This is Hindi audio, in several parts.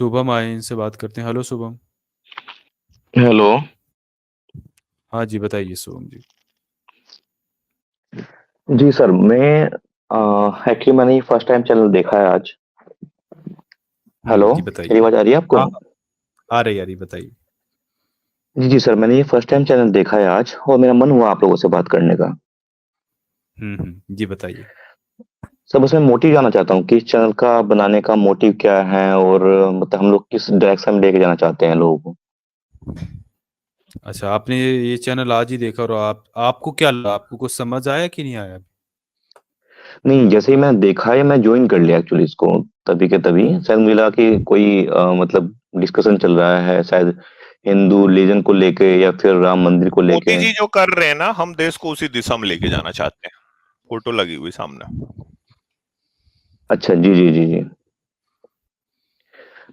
शुभम आए इनसे बात करते हैं। हेलो शुभम। हेलो। हाँ जी, बताइए शुभम जी। जी सर, मैं एक्चुअली मैंने ये फर्स्ट टाइम चैनल देखा है आज। हेलो, जी मेरी बताइए। आवाज आ रही है आपको? हाँ हाँ, आ रही बताइए। जी जी सर, मैंने ये फर्स्ट टाइम चैनल देखा है आज और मेरा मन हुआ आप लोगों से बात करने का। जी बताइए। सर बस मैं मोटिव जानना चाहता हूँ कि इस चैनल का बनाने का मोटिव क्या है और मतलब हम लोग किस डायरेक्शन में लेके जाना चाहते हैं लोगों को। अच्छा, आपने ये चैनल आज ही देखा और आपको क्या लगा? आपको कुछ समझ आया कि नहीं आया? नहीं, जैसे ही मैं देखा है मैं ज्वाइन कर लिया एक्चुअली इसको। तभी के तभी शायद मुझे लगा कि कोई मतलब डिस्कशन चल रहा है शायद हिंदू रिलीजन को लेके या फिर राम मंदिर को मोदी लेके। जी जो कर रहे हैं ना, हम देश को उसी दिशा में लेके जाना चाहते हैं। फोटो लगी हुई सामने। अच्छा, जी जी जी जी।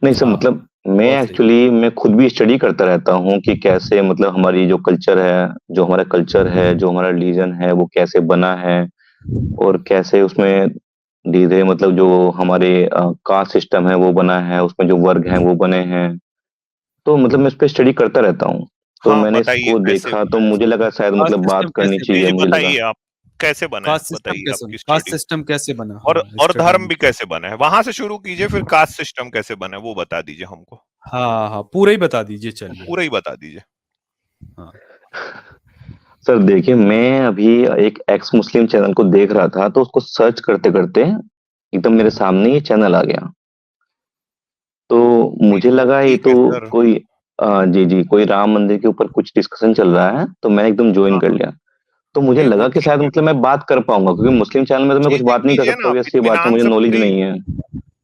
नहीं सर, हाँ, मतलब मैं बहुत सही। एक्चुअली मैं खुद भी स्टडी करता रहता हूँ कि कैसे मतलब हमारी जो कल्चर है, जो हमारा कल्चर है, जो हमारा रिलीजन है वो कैसे बना है और कैसे उसमें धीरे धीरे मतलब जो हमारे कास्ट सिस्टम है वो बना है, उसमें जो वर्ग हैं वो बने हैं। तो मतलब मैं इस पे स्टडी करता रहता हूँ। तो हाँ, मैंने बताइए इसको कैसे देखा तो बना है मुझे सर। लगा शायद कास्ट मतलब बात सिस्टम करनी कैसे जी बना? चाहिए, जी, मुझे लगा। बताइए आप कैसे बना है, कास्ट सिस्टम बताइए कैसे बना? आपकी कास्ट स्टडी। सिस्टम कैसे बना? और स्टडी धर्म में। भी कैसे बना है, वहां से शुरू कीजिए, फिर कास्ट सिस्टम कैसे बना है वो बता दीजिए हमको। हाँ हाँ, पूरा ही बता दीजिए, चलिए। पूरा ही बता दीजिए। हाँ। सर देखिए, मैं अभी एक एक्स मुस्लिम चैनल को देख रहा था तो उसको सर्च करते करते एकदम मेरे सामने ये चैनल आ गया। तो जी, मुझे लगा ये ठीक तो है सर। कोई जी जी कोई राम मंदिर के ऊपर कुछ डिस्कशन चल रहा है तो मैंने एकदम ज्वाइन हाँ कर हाँ, लिया। तो मुझे नहीं वो लगा कि ठीक शायद है। मतलब मैं बात कर पाऊंगा क्योंकि मुस्लिम चैनल में तो मैं जी कुछ जी, बात नहीं कर कीजिए सकता, ना, आप ऑब्वियस सी बात है, इत्मीनान मुझे से नॉलेज पूरी नहीं है।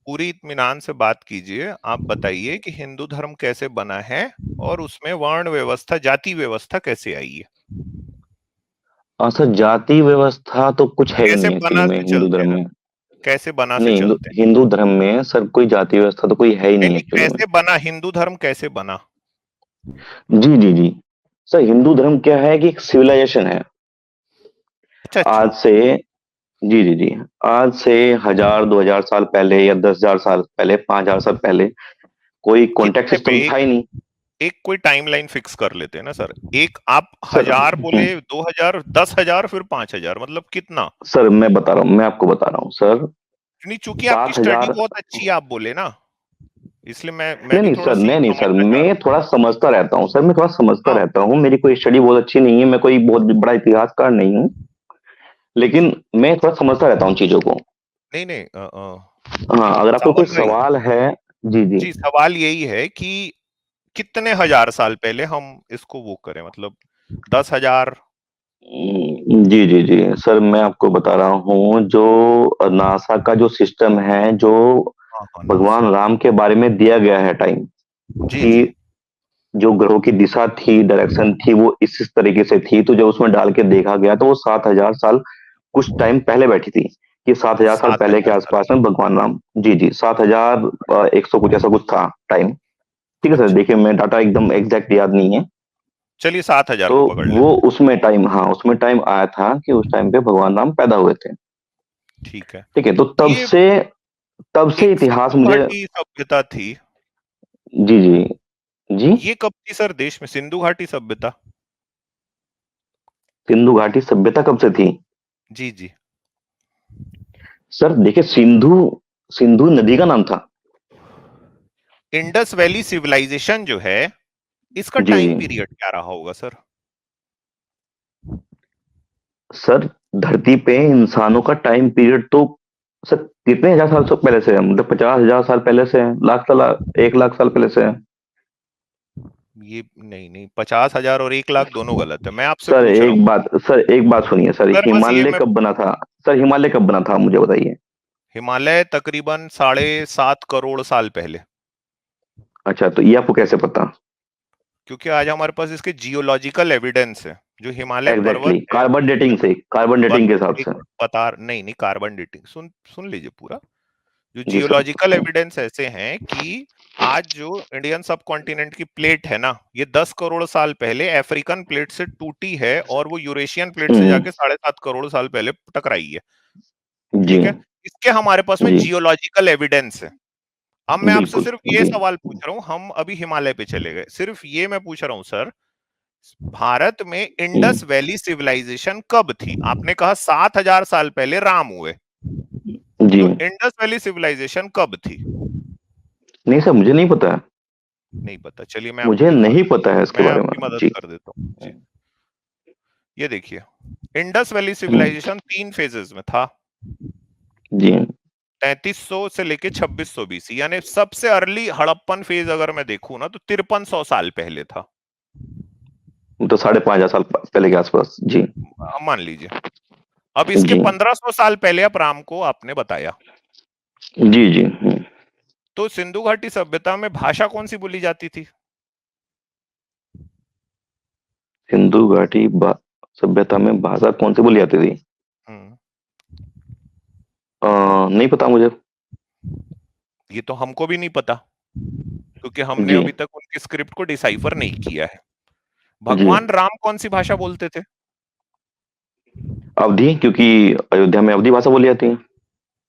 पूरी इत्मीनान से बात कीजिए। आप बताइए कि हिंदू धर्म कैसे बना है और उसमें वर्ण व्यवस्था, जाति व्यवस्था कैसे आई है। सर जाति व्यवस्था तो कुछ है ही कैसे नहीं एक्चुअली बना में से हिंदू चलते धर्म हैं, में। कैसे बना से नहीं, हिंदू चलते हैं। हिंदू धर्म में सर कोई जाति व्यवस्था तो कोई है ही नहीं नहीं नहीं, एक्चुअली में। कैसे बना हिंदू धर्म, कैसे बना। जी जी जी। सर हिंदू धर्म क्या है कि एक सिविलाइजेशन है। अच्छा अच्छा। आज से जी जी जी आज से 1000 2000 साल पहले या 10,000 साल पहले, 5,000 साल पहले कोई कॉन्टैक्ट कितने पे सिस्टम था ही नहीं। एक कोई टाइमलाइन फिक्स कर लेते हैं ना सर। एक आप सर 1000 बोले, 2000, 10,000, फिर 5,000, मतलब कितना। सर मैं बता रहा हूँ, मैं आपको बता रहा हूँ सर। नहीं, चूंकि आपकी सात स्टडी हजार बहुत अच्छी है, आप बोले ना, इसलिए मैं नहीं भी नहीं थोड़ा सर, सीख नहीं नहीं सर, समझना चाह रहा मैं हूँ। थोड़ा समझता रहता हूँ सर, मैं थोड़ा समझता हाँ। रहता हूँ, मेरी कोई स्टडी बहुत अच्छी नहीं है, मैं कोई बहुत बड़ा इतिहासकार नहीं हूँ। लेकिन मैं थोड़ा समझता रहता हूँ चीजों को। नहीं नहीं, हाँ, अगर आपको कोई सवाल वही। सवाल है। जी जी। जी, सवाल यही है कि कितने हजार साल पहले हम इसको वो करें, मतलब 10,000। जी जी जी सर, मैं आपको बता रहा हूँ जो नासा का जो सिस्टम है, जो हाँ हाँ, नासा। भगवान राम के बारे में दिया गया है टाइम जी जी। कि जो ग्रहों की दिशा थी, डायरेक्शन थी, वो इस तरीके से थी, तो जब उसमें डाल के देखा गया तो वो 7,000 साल कुछ टाइम पहले बैठी थी कि 7,000 साल सात पहले के हजार साल आसपास में भगवान राम। जी जी 7,100 कुछ ऐसा कुछ था टाइम। ठीक है सर, अच्छा, देखिए मैं डाटा एकदम एग्जैक्ट याद नहीं है। चलिए 7,000 तो को पकड़ वो लेते हैं। उसमें टाइम, हाँ उसमें टाइम आया था कि उस टाइम पे भगवान राम पैदा हुए थे। ठीक है। ठीक है, तो ये तब से एक इतिहास सिंधु मुझे। घाटी सभ्यता थी। जी जी जी। ये कब थी सर देश में सिंधु घाटी सभ्यता। सिंधु घाटी सभ्यता कब से थी? जी जी। सर देखिए, सिंधु सिंधु नदी का नाम था। इंडस वैली सिविलाइजेशन जो है, इसका जी टाइम जी पीरियड क्या रहा होगा सर। सर, धरती पे इंसानों का टाइम पीरियड तो सर कितने हजार साल से पहले से है, मतलब 50,000 साल पहले से है, लाख साल, 1 लाख साल पहले से है। ये नहीं नहीं, 50,000 और 1 लाख दोनों गलत है, मैं आपसे सर पूछ रहा हूँ। एक बात सुनिए सर, सर बस ये हिमालय मैं, कब बना था? सर हिमालय कब बना था मुझे बताइए। हिमालय तकरीबन 7.5 करोड़ साल पहले। अच्छा, तो ये आपको कैसे पता? क्योंकि आज हमारे पास इसके जियोलॉजिकल एविडेंस है, जो हिमालय पर्वत एग्जैक्टली है। कार्बन डेटिंग से, कार्बन बस डेटिंग के हिसाब एक से। बता, नहीं नहीं, कार्बन डेटिंग सुन सुन लीजिए पूरा। जो जी सर। जियोलॉजिकल एविडेंस ऐसे हैं कि आज जो इंडियन सब कॉन्टिनेंट की प्लेट है ना, ये 10 करोड़ साल पहले अफ्रीकन प्लेट से टूटी है और वो यूरेशियन प्लेट से हम्म। जाके 7.5 करोड़ साल पहले टकराई है। जी ठीक है। इसके हमारे पास में जी जियोलॉजिकल एविडेंस है। अब मैं आपसे बिल्कुल सिर्फ ये जी। सवाल पूछ रहा हूँ, हम अभी हिमालय पे चले गए, सिर्फ ये मैं पूछ रहा हूँ सर, भारत में इंडस वैली सिविलाइजेशन कब थी? आपने कहा 7000 साल पहले राम हुए, जी। तो इंडस वैली सिविलाइजेशन कब थी? नहीं सर, मुझे नहीं पता है। नहीं पता, चलिए मैं आपको मुझे दिखा नहीं देता पता हूँ, है इसके मैं बारे में। आपकी मदद जी। कर देता हूँ जी। ये देखिए, इंडस वैली हम्म, सिविलाइजेशन 3 फेजेस में था, जी। 3300 से लेके 2600 बीसी, यानी सबसे अर्ली हड़प्पन फेज अगर मैं देखूं ना तो 5300 साल पहले था। तो 5,500 साल पहले के आसपास। जी। मान लीजिए, अब इसके जी। 1500 साल पहले आप राम को आपने बताया, जी। जी। तो सिंधु घाटी सभ्यता में भाषा कौन सी बोली जाती थी? सिंधु घाटी सभ्यता में भाषा कौन सी बोली जाती थी? हम्म, नहीं पता मुझे। ये तो हमको भी नहीं पता, क्योंकि हमने जी। अभी तक उनकी स्क्रिप्ट को डिसाइफर नहीं किया है। जी। भगवान राम कौन सी भाषा बोलते थे? अवधी, क्योंकि अयोध्या में अवधी भाषा बोली जाती है।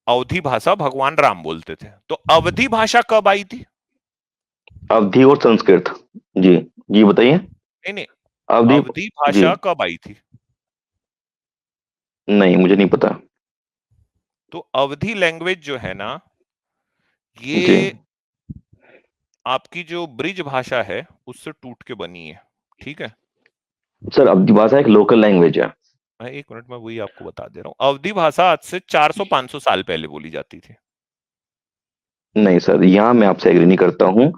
अवधी भाषा भगवान राम बोलते थे, तो अवधी भाषा कब आई थी? अवधी और संस्कृत। जी। जी बताइए। नहीं नहीं, अवधी। अवधी जी। भाषा कब आई थी? नहीं, मुझे नहीं पता। तो अवधी लैंग्वेज जो है ना, जी। ये आपकी जो ब्रिज भाषा है उससे टूट के बनी है, ठीक है? सर, अवधी भाषा एक लोकल लैंग्वेज है। मैं 1 मिनट में वही आपको बता दे रहा हूँ, अवधी भाषा आज से 400-500 साल पहले बोली जाती थी। नहीं सर, यहाँ मैं आपसे एग्री नहीं करता हूँ।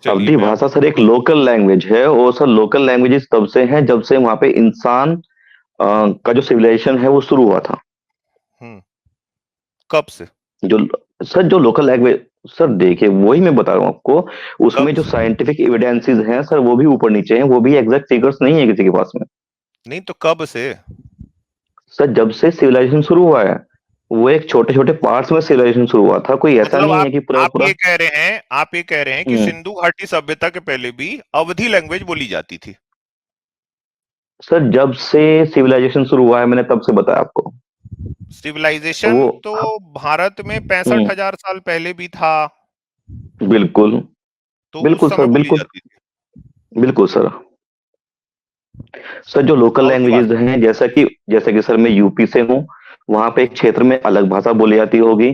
चलिए अवधी मैं भाषा आपको सर एक लोकल लैंग्वेज है, और सर लोकल लैंग्वेजेस तब से हैं जब से वहां पे इंसान का जो सिविलाइजेशन है वो शुरू हुआ था। हम्म, कब से? जो सर जो लोकल लैंग्वेज, सर देखिए वही मैं बता रहा हूँ आपको, कब उसमें जो से? साइंटिफिक एविडेंसेस हैं सर वो भी ऊपर नीचे हैं, वो भी एग्जैक्ट फिगर्स नहीं है किसी के पास में। नहीं तो कब से? सर जब से सिविलाइजेशन शुरू हुआ है, वो एक छोटे छोटे पार्ट्स में सिविलाइजेशन शुरू हुआ था, कोई ऐसा मतलब नहीं है कि पूरा आप पूरा। ये कह रहे हैं, आप ये कह रहे हैं कि हम्म, सिंधु घाटी सभ्यता के पहले भी अवधी लैंग्वेज बोली जाती थी? सर जब से सिविलाइजेशन शुरू हुआ है मैंने तब से बताया आपको। सिविलाइजेशन वो तो भारत में 65,000 साल पहले भी था, बिल्कुल। तो उस बिल्कुल समय सर, बोली बिल्कुल। जाती थी बिल्कुल सर। सर जो लोकल अवधी लैंग्वेजेस भाषा। हैं, जैसा कि सर मैं यूपी से हूँ, वहां पे एक क्षेत्र में अलग भाषा बोली जाती होगी,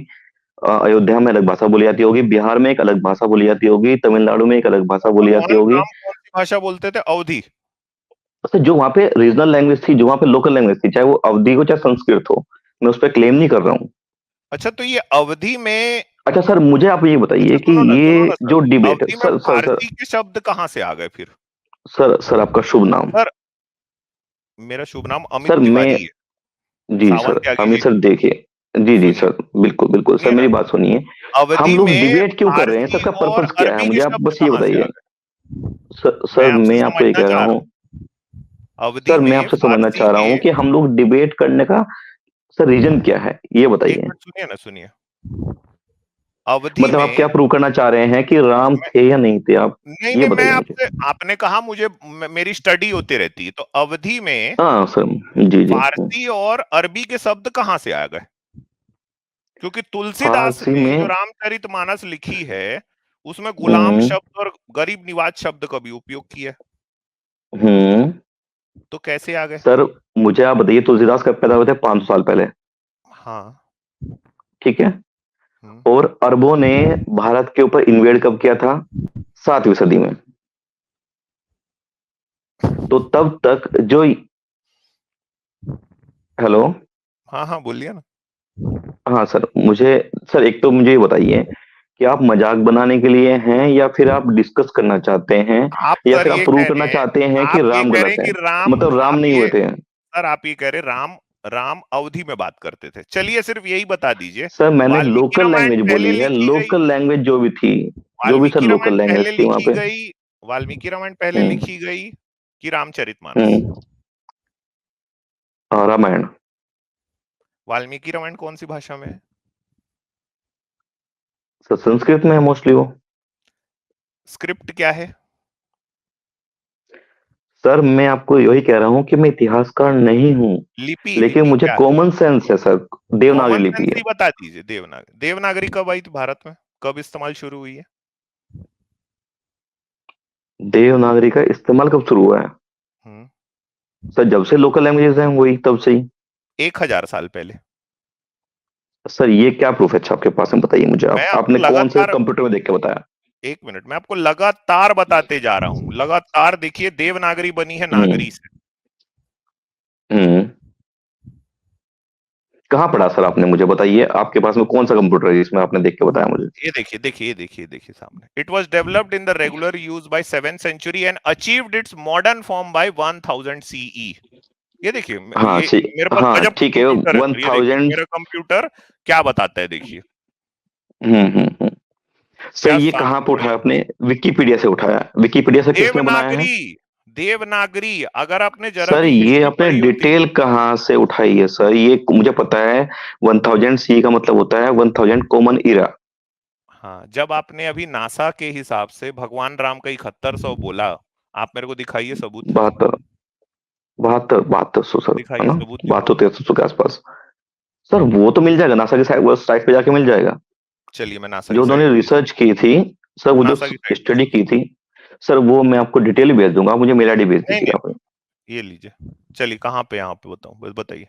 अयोध्या में अलग भाषा बोली जाती होगी, बिहार में एक अलग भाषा बोली जाती होगी, तमिलनाडु में एक अलग भाषा बोली जाती भगवान होगी। राम कौन सी भाषा बोलते थे? अवधी? सर जो वहाँ पे रीजनल लैंग्वेज थी, जो वहाँ पे लोकल लैंग्वेज थी, चाहे वो अवधी हो चाहे संस्कृत हो, मैं उस पर क्लेम नहीं कर रहा हूँ। अच्छा, तो ये अवधि में, अच्छा सर, मुझे आप ये बताइए अच्छा कि सुनो ना ये सर, जो डिबेट है, अवधि में सर भारतीय के शब्द कहाँ से आ गए फिर? सर आपका शुभ नाम? सर, मेरा शुभ नाम अमित सर मैं, तिवारी है, जी सर सावंत त्यागी अमित जी। सर देखिए, जी जी सुनिए, सर, बिल्कुल बिल्कुल सर सुनिए ना, मेरी बात सुनिए। हम अवधि लोग में डिबेट क्यों कर रहे हैं, फारसी सबका और पर्पस क्या है, अरबी के मुझे आप शब्द बस ये कहाँ से बताइए। आ गए? सर मैं आपसे मैं आपको ये समझना कह रहा चाह रहा हूँ, हूँ, अवधि सर मैं में आपसे समझना फारसी चाह रहा के, हूँ कि हम लोग डिबेट करने का सर रीजन क्या है, ये एक बताइए। मिनट सुनिए ना, सुनिए, अवधि मतलब आप क्या में, प्रूव करना चाह रहे हैं कि राम मैं, थे या नहीं थे, आप नहीं ये नहीं, मैं बताइए मुझे। आपसे, आपने कहा मुझे मेरी स्टडी होती रहती है, तो अवधि में हाँ सर। जी जी। फारसी और अरबी के शब्द कहाँ से आ गए? क्योंकि तुलसीदास फारसी ने जो में। रामचरितमानस लिखी है, उसमें गुलाम हम्म। शब्द और गरीब निवाज शब्द का भी उपयोग किया है, हम्म। तो कैसे आ गए? सर मुझे आप बताइए, तुलसीदास कब पैदा हुए थे? 500 साल पहले। हाँ। ठीक है। हम्म, और अरबों ने भारत के ऊपर इन्वेड कब किया था? 7वीं सदी में। तो तब तक जो, हेलो, हाँ हाँ बोलिए ना। हाँ सर मुझे, सर एक तो मुझे ये बताइए कि आप मजाक बनाने के लिए हैं या फिर आप डिस्कस करना चाहते हैं, आप या सर फिर ये आप प्रूव कह करना रहे हैं, चाहते हैं कि आप ये राम कह रहे गलत हैं है, कि राम, मतलब राम आप नहीं हुए ये, थे? सर आप ये कह रहे हैं राम, राम अवधि में बात करते थे। चलिए सिर्फ यही बता दीजिए, सर मैंने वाल्मीकि लोकल रामायण लैंग्वेज पहले बोली है, लिखी गई, लोकल लैंग्वेज जो भी थी, जो भी sir Valmiki Ramayana local language पहले थी वहां लिखी पे। गई, वाल्मीकि रामायण पहले हम्म। लिखी गई कि रामचरितमानस? हम्म। रामायण। वाल्मीकि रामायण कौन सी भाषा में है? सर संस्कृत में है मोस्टली वो। स्क्रिप्ट क्या है? सर मैं आपको यही कह रहा हूँ कि मैं इतिहासकार नहीं हूँ, लिपि, लेकिन लिपि मुझे क्या है? कॉमन सेंस है सर। देवनागरी कॉमन लिपि सेंस है। ही बता दीजिए। देवनागरी, देवनागरी कब आई थी भारत में? कब इस्तेमाल शुरू हुई है? देवनागरी का इस्तेमाल कब शुरू हुआ है? हम्म, सर जब से लोकल लैंग्वेजेस हैं वही तब से ही। 1000 साल पहले। सर ये क्या प्रूफ है अच्छा आपके पास में, बताइए मुझे। मैं आप आपको आपने कौन से लगातार कंप्यूटर में देख के बताया? 1 मिनट, मैं आपको लगातार बताते जा रहा हूं, लगातार देखिए, देवनागरी बनी है हम्म। नागरी से। हम्म। कहाँ पढ़ा सर आपने, मुझे बताइए आपके पास में कौन सा कंप्यूटर है जिसमें आपने देख के बताया मुझे? ये देखिए देखिए देखिए देखिए सामने, it was developed in the regular use by 7th century and achieved its modern form by 1000 CE. ये देखिए, हाँ ये ठीक। मेरे पास हाँ गजब का ठीक है, कंप्यूटर है वन सर, ये देखिए थाउजेंड। मेरा कंप्यूटर क्या बताता है, देखिए हम्म। सर क्या ये कहाँ पे सामने। उठाया आपने? विकिपीडिया से उठाया? विकिपीडिया से किसने बनाया है? देवनागरी, देवनागरी, अगर आपने जरा सर भी ये हिस्ट्री आपने पढ़ी होती। डिटेल कहाँ से उठाई है सर? ये मुझे पता है, 1000 सी का मतलब होता है 1000 कॉमन इरा। हाँ, जब आपने अभी नासा के हिसाब से भगवान राम का 7100 बोला, आप मेरे को दिखाइए सबूत। 7200 सर, है दिखाइए ना? सबूत, दिखाओ। 7200 के आसपास। सर वो तो मिल जाएगा, नासा के साइट पे जाके मिल जाएगा। चलिए मैं नासा की जो साइट उन्होंने पे, रिसर्च की थी, सर वो जो नासा की साइट पे स्टडी चलते की हैं। थी, सर वो मैं आपको डिटेल भेज दूंगा, आप मुझे मेल आईडी भेज नहीं दीजिए नहीं, आप। ये लीजिए। चलिए कहाँ पे, यहाँ पे बताऊं, बस बताइए।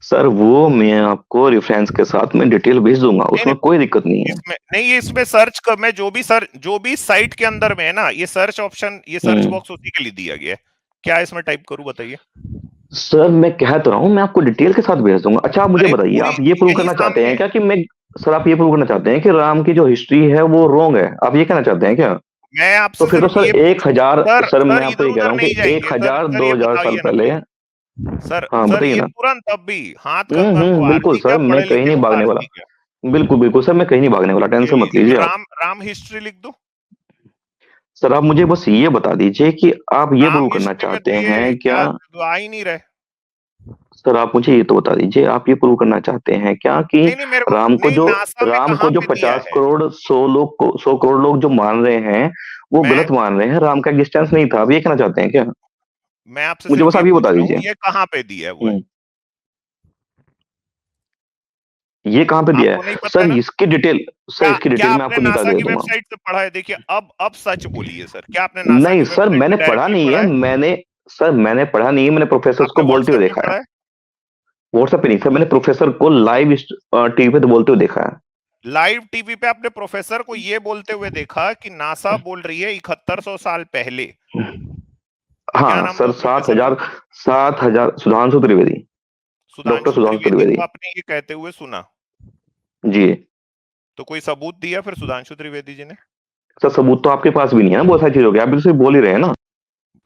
सर वो मैं आपको रेफरेंस के साथ में डिटेल भेज दूंगा, नहीं उसमें नहीं, कोई दिक्कत नहीं है। इसमें नहीं, ये इसमें सर्च कर, मैं जो भी सर, जो भी साइट के अंदर में है ना, ये सर्च ऑप्शन, ये सर्च हम्म। बॉक्स उसी के लिए दिया गया है। क्या इसमें टाइप करूं, बताइए। सर मैं कह तो रहा हूँ, मैं आपको डिटेल के साथ भेज दूंगा। अच्छा आप मुझे अरे बताइए, पूरी आप ये प्रूव यही करना चाहते सामने हैं है। क्या कि मैं, सर आप ये प्रूव करना चाहते हैं कि राम की जो हिस्ट्री है वो रॉन्ग है, आप ये कहना चाहते हैं क्या? मैं तो आपसे फिर तो सिर्फ सर ये एक पूछ, हजार सर सर मैं सर आपको इधर ये कह रहा उधर हूँ कि नहीं एक जाएंगे सर, हजार सर दो ये हजार साल बताइए ना पहले। प्लीज। सर हाँ सर बताइए ये ना। तुरंत अब भी हाथ कंकड़ को बिल्कुल आरती, सर, क्या मैं पढ़े कहीं लिखे नहीं लोग भागने वाला। आरती क्या। बिल्कुल बिल्कुल सर, मैं कहीं नहीं भागने वाला, ये टेंशन मत लीजिए, लीजिए मैं आप। राम राम हिस्ट्री लिख दूं। सर आप मुझे बस ये बता दीजिए कि आप ये राम प्रूव करना हिस्ट्री में चाहते तो ये हैं क्या? क्या तो आ ही नहीं रहे। सर आप मुझे ये तो बता दीजिए, आप ये प्रूव करना चाहते हैं क्या कि नहीं नहीं, मेरे को राम को नहीं, जो नासा में राम कहाँ को जो पे दिया 50 है। करोड़ 100 करोड़ लोग जो मान रहे हैं वो मैं गलत मान रहे हैं, राम का एग्जिस्टेंस नहीं था, आप ये कहना चाहते हैं क्या? मैं आपसे मुझे सिर्फ बस ये आप ये पूछ बता रहा हूँ, दीजिए। ये कहाँ पे दिया है वो है। हम्म। ये कहाँ पे दिया आपको नहीं है पता सर? ना। इसकी डिटेल, सर क्या इसकी क्या डिटेल मैं आपने आपको निकाल नासा के दे की दूंगा। वेबसाइट से पढ़ा है? देखिए, अब सच बोलिए सर, क्या आपने नासा नहीं की सर वेबसाइट मैंने से पढ़ा डायरेक्टली नहीं है, पढ़ा है? मैंने, सर मैंने पढ़ा नहीं है, मैंने प्रोफेसर को आपने बोलते हुए व्हाट्सएप पे देखा है। पढ़ा है? व्हाट्सएप पे नहीं सर, मैंने प्रोफेसर को लाइव टीवी पे तो बोलते हुए देखा है। लाइव टीवी पे आपने प्रोफेसर को ये बोलते हुए देखा कि नासा बोल रही है 7100 साल पहले। क्या हाँ नाम था सर, उस सात प्रोफेसर का? हजार 7000 सुधांशु त्रिवेदी। डॉक्टर सुधांशु सुधांशु त्रिवेदी त्रिवेदी। को आपने ये कहते हुए सुना? जी। तो कोई सबूत दिया फिर सुधांशु त्रिवेदी जी ने? सर सबूत तो आपके पास भी नहीं है ना, बहुत सारी चीजों के, आप भी तो सिर्फ बोल ही रहे हैं ना।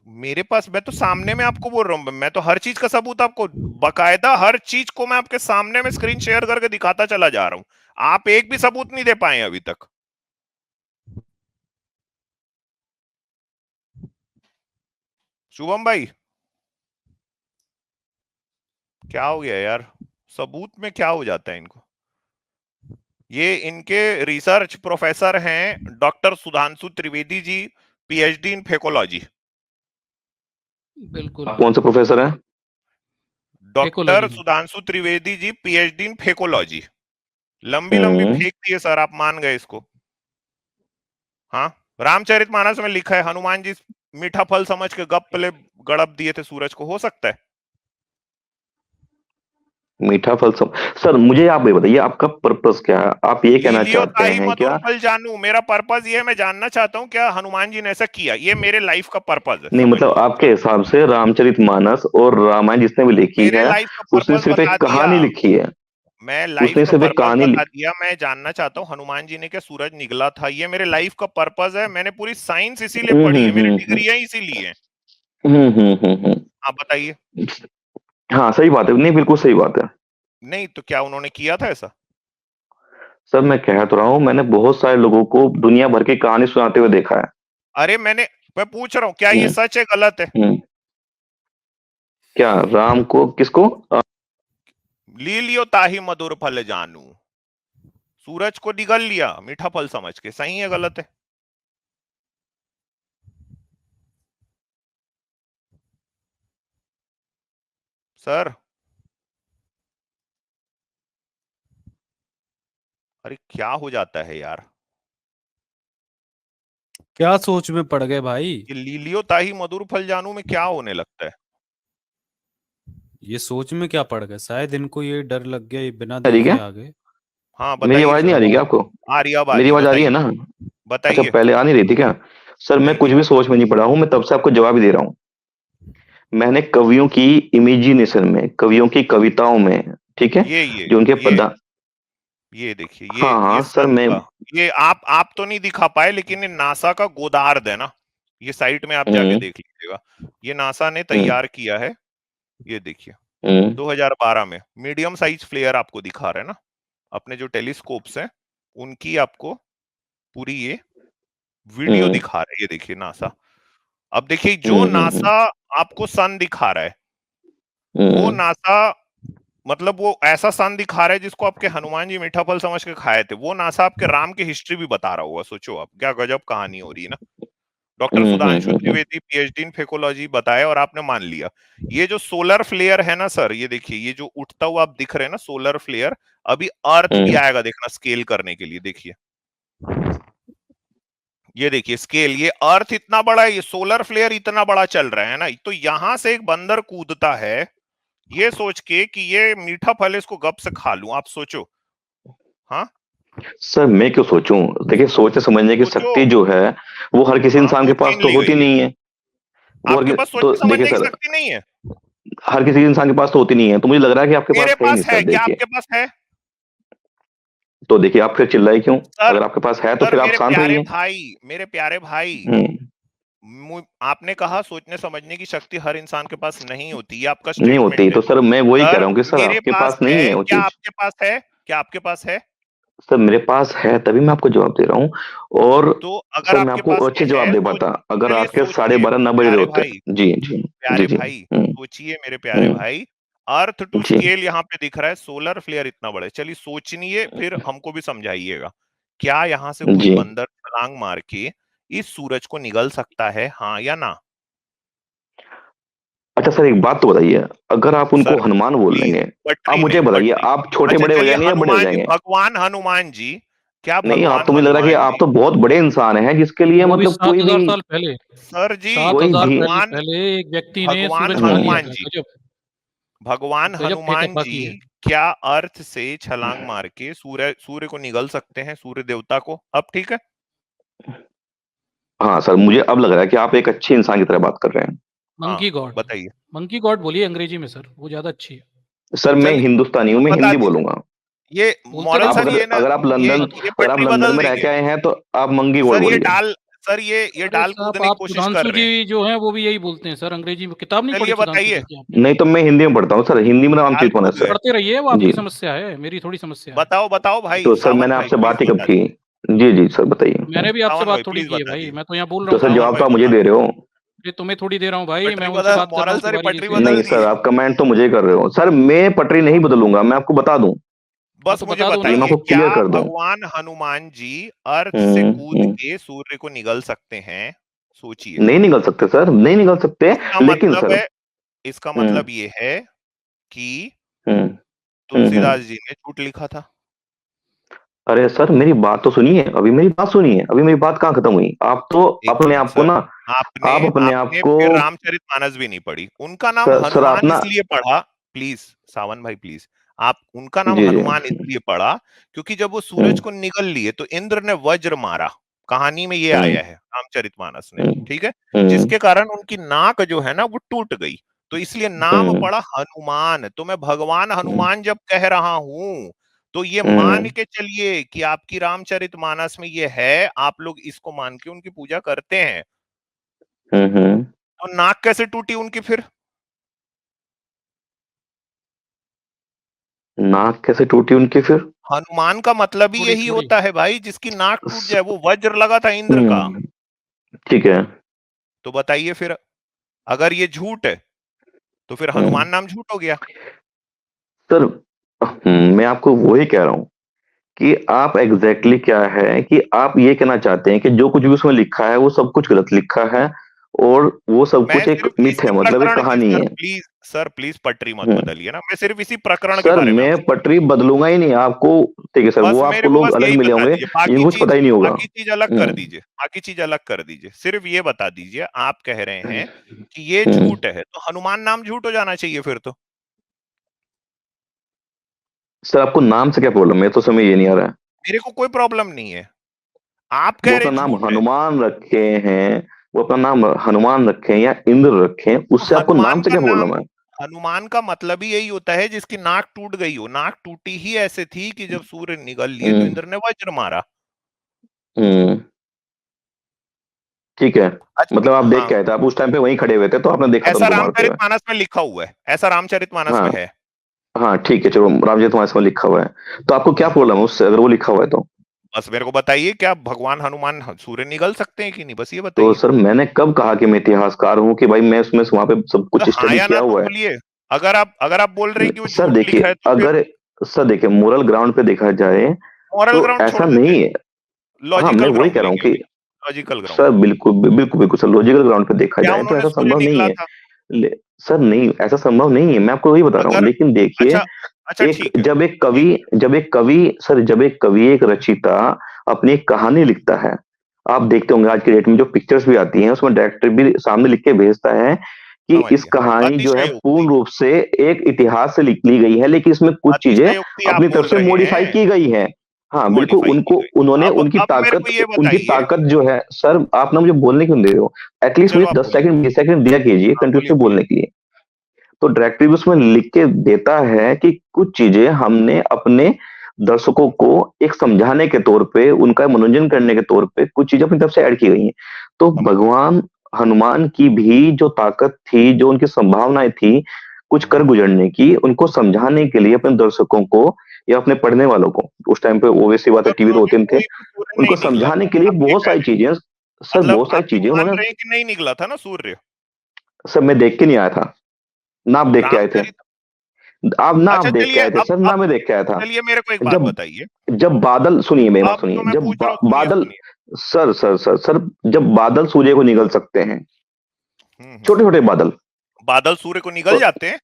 मेरे पास, मैं तो सामने में आपको बोल रहा हूँ, मैं तो हर चीज का सबूत आपको, बकायदा हर चीज को मैं आपके सामने में स्क्रीन शेयर करके दिखाता चला जा रहा हूं। आप एक भी सबूत नहीं दे पाए अभी तक। शुभम भाई, क्या हो गया यार, सबूत में क्या हो जाता है इनको। ये इनके रिसर्च प्रोफेसर हैं doctor Sudhanshu Trivedi ji, PhD in fakeology. बिल्कुल। आप कौन से प्रोफेसर हैं? डॉक्टर फेकोलॉजी में। Sudhanshu Trivedi ji, PhD in fakeology. लंबी लंबी हम्म। फेंक दी है सर, आप मान गए इसको। हाँ, रामचरितमानस में लिखा है हनुमान जी मीठा फल समझ के गप्पले गड़प दिए थे सूरज को, हो सकता है? मीठा फल सब। सर मुझे आप ये बताइए, आपका पर्पस क्या है? आप ये कहना लीलियो चाहते ताही हैं मधुर क्या? फल जानू, मेरा पर्पज ये है, मैं जानना चाहता हूँ क्या हनुमान जी ने ऐसा किया, ये मेरे लाइफ का पर्पज है, नहीं समझ मतलब लीजिए। आपके हिसाब से रामचरितमानस और रामायण जिसने भी लिखी मेरे है, लाइफ का उसने पर्पज सिर्फ बता एक दिया, कहानी लिखी है। मैं लाइफ उसने का सिर्फ एक पर्पस कहानी बता दिया। मैं जानना चाहता हूँ हनुमान जी ने क्या सूरज निकला था, ये मेरे लाइफ का पर्पस है। मैंने पूरी साइंस इसीलिए पढ़ी है, मेरी हम्म। डिग्रियां इसीलिए हैं। हम्म। आप बताइए। हाँ सही बात है, नहीं बिल्कुल सही बात है। नहीं तो क्या उन्होंने किया था ऐसा? सर मैं कह तो रहा हूँ, मैंने बहुत सारे लोगों को दुनिया भर की कहानी सुनाते हुए देखा है। अरे मैं पूछ रहा हूँ क्या ये हम्म। सच है गलत है? हम्म। क्या राम को किसको लीलियो ताही मधुर फल जानू, सूरज को निगल लिया मीठा फल समझ के, सही है गलत है? सर, अरे क्या हो जाता है यार, क्या सोच में पड़ गए भाई? ये लीलियो ताही मधुर फल जानू में क्या होने लगता है? ये सोच में क्या पड़ गए? शायद इनको ये डर लग गया, ये बिना आ रही देखे क्या? आ गए। हाँ मेरी बताइए आवाज नहीं सर। आ रही क्या आपको? आ रही है, अब आ रही मेरी है, आवाज आ रही है बताइए ना? अच्छा, बताइए। पहले आ नहीं रही थी क्या? सर मैं नहीं कुछ थी। भी सोच में नहीं पड़ा हूँ, मैं तब से आपको जवाब ही दे रहा हूँ। मैंने कवियों की इमेजिनेशन में, कवियों की कविताओं में, ठीक है, ये ये जो उनके ये पदा। ये देखिए, हाँ ये हाँ सर, सन मैं का, ये आप तो नहीं दिखा पाए, लेकिन ये नासा का गोदार्ध है ना, ये साइट में आप जाके हम्म देख लीजिएगा। ये नासा ने हम्म तैयार किया है। ये देखिए, हम्म 2012 में मीडियम साइज फ्लेयर आपको दिखा रहे हैं ना, अपने जो टेलीस्कोप्स हैं उनकी आपको पूरी ये वीडियो हम्म दिखा रहा है। ये देखिए नासा। अब देखिए जो हम्म नासा आपको सन दिखा रहा है, वो हम्म नासा, मतलब वो ऐसा सन दिखा रहा है जिसको आपके हनुमान जी मीठा फल समझ के खाए थे। वो नासा आपके राम की हिस्ट्री भी बता रहा होगा। सोचो आप, क्या गजब कहानी हो रही है ना। Doctor Sudhanshu hmm. Trivedi PhD in fakeology बताया और आपने मान लिया। ये जो सोलर फ्लेयर है ना सर, ये देखिए, ये जो उठता हुआ आप दिख रहे हैं ना सोलर फ्लेयर, अभी अर्थ भी हम्म। आएगा देखना स्केल करने के लिए। देखिए, ये देखिए स्केल, ये अर्थ इतना बड़ा है, ये सोलर फ्लेयर इतना बड़ा चल रहा है ना, तो यहां से एक बंदर कूदता है ये सोच के कि ये मीठा फल है, इसको गप से खा लूं। आप सोचो। हाँ सर मैं क्यों सोचूं? देखिए, सोचने समझने की सोचो। शक्ति जो है वो हर किसी हाँ इंसान वो के पास छीन तो ली होती गई है। नहीं है। आपके पास तो सोचने देखिए समझने की सर, शक्ति नहीं है। हर किसी इंसान के पास तो होती नहीं है, तो मुझे लग रहा है कि आपके मेरे पास है ही नहीं पास सर। है, क्या देखिए, आपके पास है? तो देखिए आप फिर चिल्लाए क्यों? सर, अगर आपके पास है तो सर फिर आप मेरे शांत प्यारे रहिए। भाई, मेरे प्यारे भाई, हम्म। आपने कहा सोचने समझने की शक्ति हर इंसान के पास नहीं होती, ये आपका नहीं होती स्टेटमेंट है। तो सर मैं वही कह सर रहा हूँ कि सर मेरे आपके पास पास नहीं है, है वो क्या चीज। आपके पास है? क्या आपके पास है? सर मेरे पास है, तभी मैं आपको जवाब दे रहा हूँ। और तो अगर सर मैं आपके आपको पास अच्छे ये जवाब है दे तो पाता अगर चलिए आपके सोचिए 12:30 ना बज रहे प्यारे होते। भाई, जी जी जी प्यारे जी। भाई, सोचिए मेरे प्यारे हम्म, भाई। Earth to ji. स्केल यहाँ पे दिख रहा है, सोलर फ्लेयर इतना बड़ा है। चलिए सोचनिए, फिर हमको भी समझाइएगा। क्या यहाँ से कोई जी। बंदर छलांग मार के इस सूरज को निगल सकता है, हाँ या ना? अच्छा सर, एक बात तो बताइए, अगर आप उनको सर हनुमान बोल प्लीज, देंगे, आप पटरी मुझे नहीं, बताइए, पटरी। आप छोटे अच्छा बड़े हो चलिए, जाएंगे या बड़े हो हनुमान जी, जाएंगे? भगवान हनुमान जी, क्या नहीं, आप भगवान तो मुझे लग रहा है कि हनुमान आप जी? तो बहुत बड़े इंसान हैं जिसके लिए वो भी मतलब कोई भी 7,000 साल पहले, सर जी, सात कोई हजार भी। पहले भगवान, पहले एक व्यक्ति ने भगवान सूरज खा लिया हनुमान था। जी, गजब, भगवान गजब फेंका हनुमान जी फाकी है। क्या अर्थ से छलांग मार के सूर्य सूर्य को निगल सकते हैं, सूर्य देवता को? अब ठीक है। हाँ सर, मुझे अब लग रहा है कि आप एक अच्छे इंसान की तरह बात कर रहे हैं। हाँ मंकी गॉड, बताइए। मंकी गॉड बोलिए अंग्रेजी में सर, वो ज्यादा अच्छी है। सर मैं चलिए हिंदुस्तानी हूँ, मैं बता हिंदी दीजिए। बोलूंगा। ये बोलते मॉरल रहिए आप सर, सर, अगर ये ना, अगर आप ये लंदन ये अगर आप पटरी लंदन बदल में रह देंगे के आए हैं तो आप मंगी गोल्ड सर। ये बोलिए। डाल, सर ये अरे डाल साहब, कूदने की आप कोशिश कर सुधांशु रहे जी हैं। जो हैं वो भी यही बोलते हैं सर अंग्रेजी में। किताब नहीं पढ़ी चलिए सुधांशु बताइए, जी की आपने? नहीं तो मैं हिंदी में पढ़ता हूँ सर, हिंदी में डाल रामचरितमानस कूद है। गए। पढ़ते रहिए, वो जी। आपकी समस्या है, मेरी थोड़ी समस्या है। बताओ बताओ भाई, तो सर सावन मैंने भाई आपसे प्लीज बात ही कब बता की? दीजिए। जी जी सर बताइए। मैंने भी आपसे सावन भाई बात थोड़ी प्लीज की है बता भाई, दीजिए। मैं तो यहाँ बोल रहा तो हूँ सर सावन सावन जवाब भाई तो भाई आप मुझे बता दे रहे दीजिए। हो। ये तुम्हें थोड़ी दे रहा हूँ भाई, मैं पटरी उनसे बदल, बात कर रहा मॉरल हूँ सर ये तिवारी पटरी से। बदल नहीं सर, दिए। आप कमेंट तो मुझे कर रहे हो सर, मैं पटरी नहीं बदलूंगा, मैं आपको बता दूं। हाँ बस तो मुझे बता दो ये ना। मैं बताइए, आपको क्या क्लियर कर दूं। भगवान हनुमान जी अर्थ से कूद हम्म। के सूर्य को निगल सकते हैं? सोचिए। नहीं निकल सकते सर, नहीं निकल सकते। इसका लेकिन मतलब सर। है, इसका हम्म मतलब ये है कि हम्म तुलसीदास जी ने झूठ लिखा था। अरे सर, मेरी बात तो सुनिए, अभी मेरी बात सुनिए, अभी मेरी बात कहाँ खत्म हुई? आप तो एक अपने मिनट आप को सर, ना, आपने आप अपने आप आपने को, फिर रामचरितमानस भी नहीं पढ़ी। उनका नाम सर आप हनुमान ना। इसलिए पढ़ा, प्लीज सावन भाई प्लीज, आप उनका नाम जी जी। हनुमान इसलिए पढ़ा क्योंकि जब वो सूरज हम्म को निगल लिए तो इंद्र ने वज्र मारा। कहानी में ये हम्म आया है रामचरितमानस में, हम्म ठीक है? हम्म जिसके कारण उनकी नाक जो है ना वो टूट गई, तो इसलिए नाम हम्म पड़ा हनुमान। तो मैं भगवान हम्म हनुमान जब कह रहा हूं तो ये मान हम्म के चलिए कि आपकी रामचरितमानस में ये है, आप लोग इसको मान के उनकी पूजा करते हैं। हम्म। तो नाक कैसे टूटी उनकी फिर? नाक कैसे टूटी उनकी फिर? हनुमान का मतलब ही थोड़ी यही थोड़ी होता है भाई, जिसकी नाक टूट स- जाए। वो वज्र लगा था इंद्र का। ठीक है। तो बताइए फिर, अगर ये झूठ है तो फिर हम्म हनुमान नाम झूठ हो गया। सर, मैं आपको वही कह रहा हूँ कि आप एग्जैक्टली क्या है कि आप ये कहना चाहते हैं कि जो कुछ भी उसमें लिखा है वो सब कुछ गलत लिखा है, और वो सब मैं कुछ एक सिर्फ मिथ है, इसी मतलब एक प्रकरण की कहानी सर है। प्लीज सर प्लीज पटरी मत हम्म। बदलिए ना, मैं सिर्फ इसी प्रकरण के सर बारे में मैं आपसे पटरी बदलूंगा ही नहीं आपको। ठीक है सर, बस वो मेरे आपको को बस लोग अलग यही मिले बता होंगे दीजिए, जिनको कुछ पता ही नहीं होगा। बाकी चीज अलग कर हम्म। दीजिए, बाकी चीज अलग कर दीजिए, सिर्फ ये बता दीजिए आप कह रहे हैं कि ये हम्म। झूठ है, तो हनुमान नाम झूठ हो जाना चाहिए फिर तो। सर आपको नाम से क्या प्रॉब्लम है, तो समझ ये नहीं आ रहा है। मेरे को कोई प्रॉब्लम नहीं है, आप वो कह अपना रहे नाम झूठ है। हनुमान रखे हैं, वो अपना नाम हनुमान रखे हैं या इंद्र रखे हैं, तो उससे आपको नाम से क्या प्रॉब्लम है। हनुमान का मतलब ही यही होता है जिसकी नाक टूट गई हो, नाक टूटी ही ऐसे थी कि जब सूर्य निगल लिए तो हम्म। इंद्र ने वज्र मारा। हम्म। ठीक है। मतलब आप अच्छा देख हाँ, के आए थे, आप उस टाइम पे वहीं खड़े हुए थे, तो आपने देखा था ऐसा उनको मारते हुए। रामचरितमानस में लिखा हुआ है, ऐसा रामचरितमानस में हाँ। है। हाँ ठीक है, चलो रामजी तुम्हारे सामने लिखा हुआ है, तो आपको क्या हम्म, प्रॉब्लम है उससे, अगर वो लिखा हुआ है तो। बस मेरे को बताइए क्या भगवान हनुमान सूर्य निगल सकते हैं कि नहीं, बस ये तो बताइए। सर मैंने कब कहा कि मैं इतिहासकार हूँ, कि भाई मैं उसमें वहां पे सब तो कुछ हाँ स्टडी या ना किया तो हुआ है। बोलिए, अगर आप बोल रहे हैं कि वो सर झूठ लिखा देखिए, है तो फिर अगर सर देखिए मोरल ग्राउंड पे देखा जाए मॉरल तो ग्राउंड ऐसा छोड़ देते, नहीं है। हाँ मैं लॉजिकल वही कह ग्राउंड रहा हूँ लेंगे कि अभी, लॉजिकल ग्राउंड। सर बिल्कुल बिल्कुल बिल्कुल सर, लॉजिकल ग्राउंड पे देखा क्या जाए तो उन्होंने ऐसा सूर्य संभव नहीं निगला है। था? ले, सर नहीं, ऐसा संभव नहीं है, मैं आपको वही बता रहा हूँ, अगर लेकिन देखिए अच्छा, अच्छा एक ठीक है, जब एक कवि, ठीक है। जब एक कवि एक रचयिता अपनी एक कहानी लिखता है, आप देखते होंगे आज के डेट में जो पिक्चर्स भी आती हैं उसमें डायरेक्टर भी सामने लिख के भेजता है कि समझ इस गया, कहानी जो है अतिशयोक्ति, पूर्ण रूप से एक इतिहास से लिख ली गई है, लेकिन इसमें कुछ चीजें अतिशयोक्ति आप अपनी तरफ बोल से रहे मॉडिफाई हैं, की गई है। हाँ बिल्कुल, मॉडिफाई की उनको गई। उन्होंने अब मेरे को ये उनकी बताइए, ताकत जो है, सर आप ना मुझे बोलने क्यों दे रहे हो। एटलीस्ट चलो मुझे आप 10 बोलिए, सेकंड 20 सेकंड दिया कीजिए हाँ बोलिए कंटिन्यूसली बोलिए। बोलने के लिए। तो डायरेक्टरी भी उसमें लिख के देता है कि कुछ चीजें हमने अपने दर्शकों को एक समझाने के तौर पे, उनका मनोरंजन करने के तौर पे कुछ चीजें अपनी तरफ से ऐड की गई हैं। तो समझ गया। भगवान हनुमान की भी जो ताकत थी, जो उनकी संभावनाएं थी कुछ कर गुजरने की, उनको समझाने के लिए अपने दर्शकों को या अपने पढ़ने वालों को, उस टाइम पे ओवैसी बात है, मगर टीवी तो उन्होंने होते नहीं थे, कोई भी सूर्य उनको नहीं निगला समझाने था, के लिए आप ये बहुत कह सारी रहे हैं, चीजें, सर मतलब बहुत सारी आप ये चीजें मान उन्होंने। रहे हैं कि नहीं निकला था ना सूर्य? सर मैं देख के नहीं आया था, ना आप देख के आए थे। रामचरित, आप अच्छा देख के चलिए, आए थे सर, ना अब मैं देख के आया था। चलिए मेरे को एक बात जब बताइए, जब बादल, सुनिए मेरी बात अब सुनिए, जो मैं जब पूछ रहा हूँ सुनिए बादल, सुनिए। सर जब बादल सूर्य को निगल सकते हैं, हम्म। छोटे छोटे बादल, बादल सूर्य को निगल तो जाते हैं,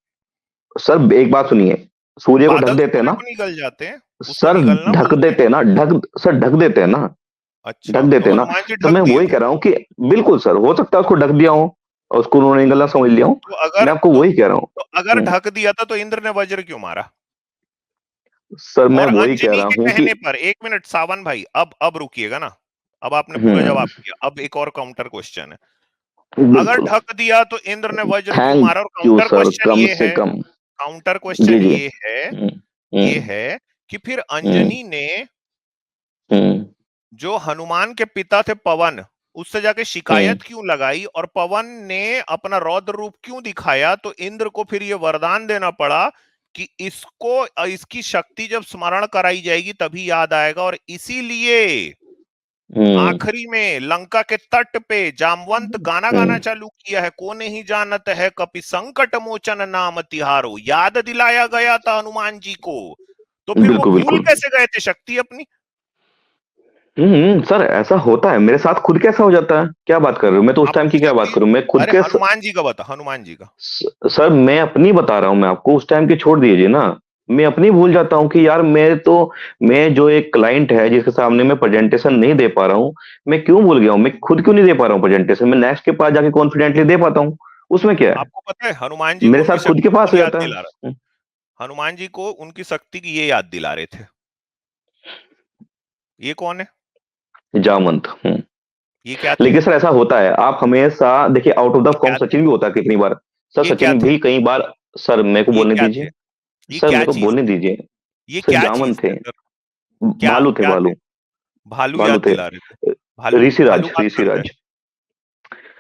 सर एक बात सुनिए, सूर्य को ढक बादल देते हैं सूर्य ना। को निगल जाते हैं, उसको सर निगलना ढक बोलते हैं। देते हैं ना, ढक देते हैं ना, अच्छा, ढक तो देते हैं ना। हनुमान जी तो ढक मैं दिए वही थे। कह रहा हूँ कि बिल्कुल सर, हो सकता है उसको ढक दिया हो और उसको उन्होंने निगलना समझ लिया हो। तो अगर मैं आपको तो वही कह रहा हूँ। तो अगर हम्म। ढक दिया था तो इंद्र ने वज्र क्यों मारा? सर मैं और वही कह अंजनी रहा के हूँ कि कहने पर, एक मिनट सावन भाई, अब रुकिएगा ना, अब आपने पूरा हम्म। जवाब दिया, अब एक और काउंटर क्वेश्चन है। अगर बिल्कुल। ढक दिया तो इंद्र ने वज्र क्यों थैंक मारा? और यू काउंटर सर, क्वेश्चन कम ये से है, कम। काउंटर जी क्वेश्चन जी। ये हम्म। है कि फिर हम्म। अंजनी ने हम्म। जो हनुमान के पिता थे पवन, उससे जाके हम्म। शिकायत क्यों लगाई, और पवन ने अपना रौद्र रूप क्यों दिखाया? तो इंद्र को फिर ये वरदान देना पड़ा कि इसको, इसकी शक्ति जब स्मरण कराई जाएगी तभी याद आएगा, और इसीलिए हम्म। आखिरी में लंका के तट पे जामवंत गाना गाना हम्म। चालू किया है, को नहीं जानत है कपि संकट मोचन नाम तिहारो, याद दिलाया गया था हनुमान जी को, तो फिर वो बिल्कुल भूल बिल्कुल। कैसे गए थे शक्ति अपनी? सर ऐसा होता है, मेरे साथ खुद कैसा हो जाता है, क्या बात कर रहे हो, मैं तो उस आप टाइम की खुद क्या से बात प्लीज, करूं, मैं खुद अरे के हनुमान जी का बता, हनुमान जी का। सर मैं अपनी बता रहा हूं, मैं आपको उस टाइम की छोड़ दीजिए ना। मैं अपनी भूल जाता हूँ कि यार मैं जो एक क्लाइंट है जिसके सामने मैं प्रेजेंटेशन नहीं दे पा रहा हूँ, मैं क्यों भूल गया हूँ, मैं खुद क्यों नहीं दे पा रहा हूँ प्रेजेंटेशन, मैं नेक्स्ट के पास जाके कॉन्फिडेंटली दे पाता हूँ। उसमें क्या है, आपको पता है हनुमान जी को मेरे उनकी साथ खुद के शक्ति पास कौन हो याद जाता दिला रहा? है। हनुमान जी को उनकी शक्ति की ये याद दिला रहे थे, ये कौन है? जामंत। ये क्या थे? लेकिन सर ऐसा होता है, आप हमेशा देखिए, आउट ऑफ द ये फॉर्म क्या थे? सचिन भी होता है कितनी बार। सर ये क्या सचिन थे? भी कई बार। सर मेरे को ये बोलने क्या थे? दीजिए। ये सर क्या मेरे को चीज बोलने थे? दीजिए। ये सर क्या जामन चीज थे, थे सर? क्या भालू थे, क्या थे? भालू। भालू भालू याद थे, दिला रहे थे? भालू, भालू ऋषिराज, बात करता है? ऋषिराज।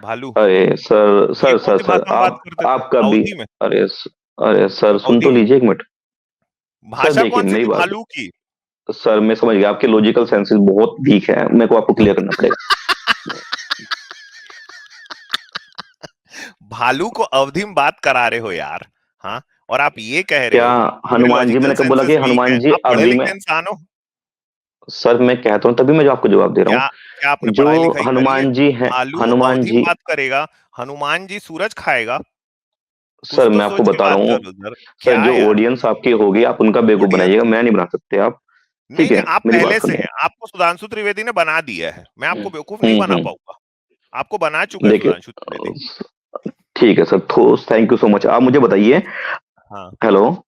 भालू, अरे सर ये सर कौन सर सी सर भाषा में बात करते थे? आपका भी। अवधी में? अरे अरे सर सुन अवधी तो में? लीजिए एक मिनट। सर भाषा देखिए कौन सी मेरी थी बात, भालू की? सर मैं समझ गया, आपके लॉजिकल सेंसेस बहुत वीक है, मेरे को आपको क्लियर करना पड़ेगा। भालू को अवधि में बात करा रहे हो यार, हाँ, और आप ये कह रहे क्या हो कि मेरे हनुमान जी, लॉजिकल मैंने कब बोला कि सेंसेस वीक हनुमान हैं? जी आप पढ़े अवधि में। लिखे इंसान हो। सर मैं कहता हूँ, तभी मैं जो आपको जवाब दे रहा क्या हूँ। क्या आपने जो पढ़ाई लिखाई करी है? हनुमान जी हैं, भालू हनुमान अवधि में जी, बात करेगा, हनुमान जी सूरज खाएगा। कुछ सर तो मैं आपको सोच के बता बात रहा हूँ, करो सर। सर क्या जो यार ऑडियंस आपकी होगी आप उनका बेवकूफ बनाइएगा, ऑडियंस? मैं नहीं बना सकते आप। नहीं ठीक नहीं, है, आप मेरी बात पहले से सुनिए। हैं, आपको सुधांशु त्रिवेदी ने बना दिया है, मैं आपको बेवकूफ नहीं बना हम्म। पाऊंगा। आपको बना चुका है देखिए, सुधांशु त्रिवेदी। ठीक है sir, thank you so much. आप मुझे बताइए, हाँ। हेलो,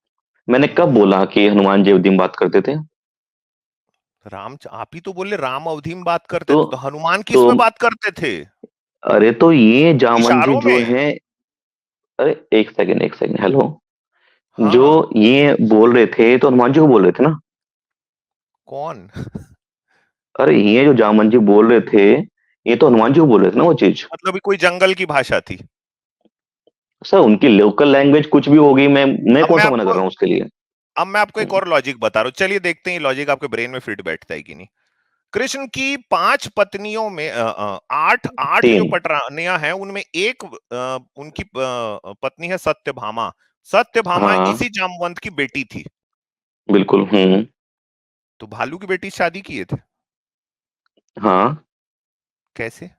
मैंने कब हम्म। बोला कि हनुमान जी अवधि में बात करते थे? आप ही तो बोले राम अवधि में बात करते तो थे, तो हनुमान तो किस में बात करते थे? अरे तो ये जामन जी इशारों जो में। है, अरे एक सेकंड एक सेकंड, हेलो, हाँ जो हाँ। ये बोल रहे थे तो हनुमान जी को बोल रहे थे ना? कौन? अरे ये जो जामन जी बोल रहे थे, ये तो हनुमान जी को बोल रहे थे ना वो चीज। मतलब ये कोई जंगल की भाषा थी? सर उनकी लोकल लैंग्वेज कुछ भी होगी, मैं अब कौन मैं सा मना कर आपको रहा हूँ उसके लिए। अब मैं आपको एक हम्म, और लॉजिक बता रहा हूँ, चलिए देखते हैं ये लॉजिक आपके ब्रेन में फिट बैठता है कि नहीं। कृष्ण की 5 पत्नियों में 8 8 जो 3। पटरानियां हैं उनमें एक उनकी पत्नी है सत्यभामा। सत्यभामा हाँ इसी जामवंत की बेटी थी। बिल्कुल। तो भालू की बेटी से शादी किए थे? हाँ। कैसे?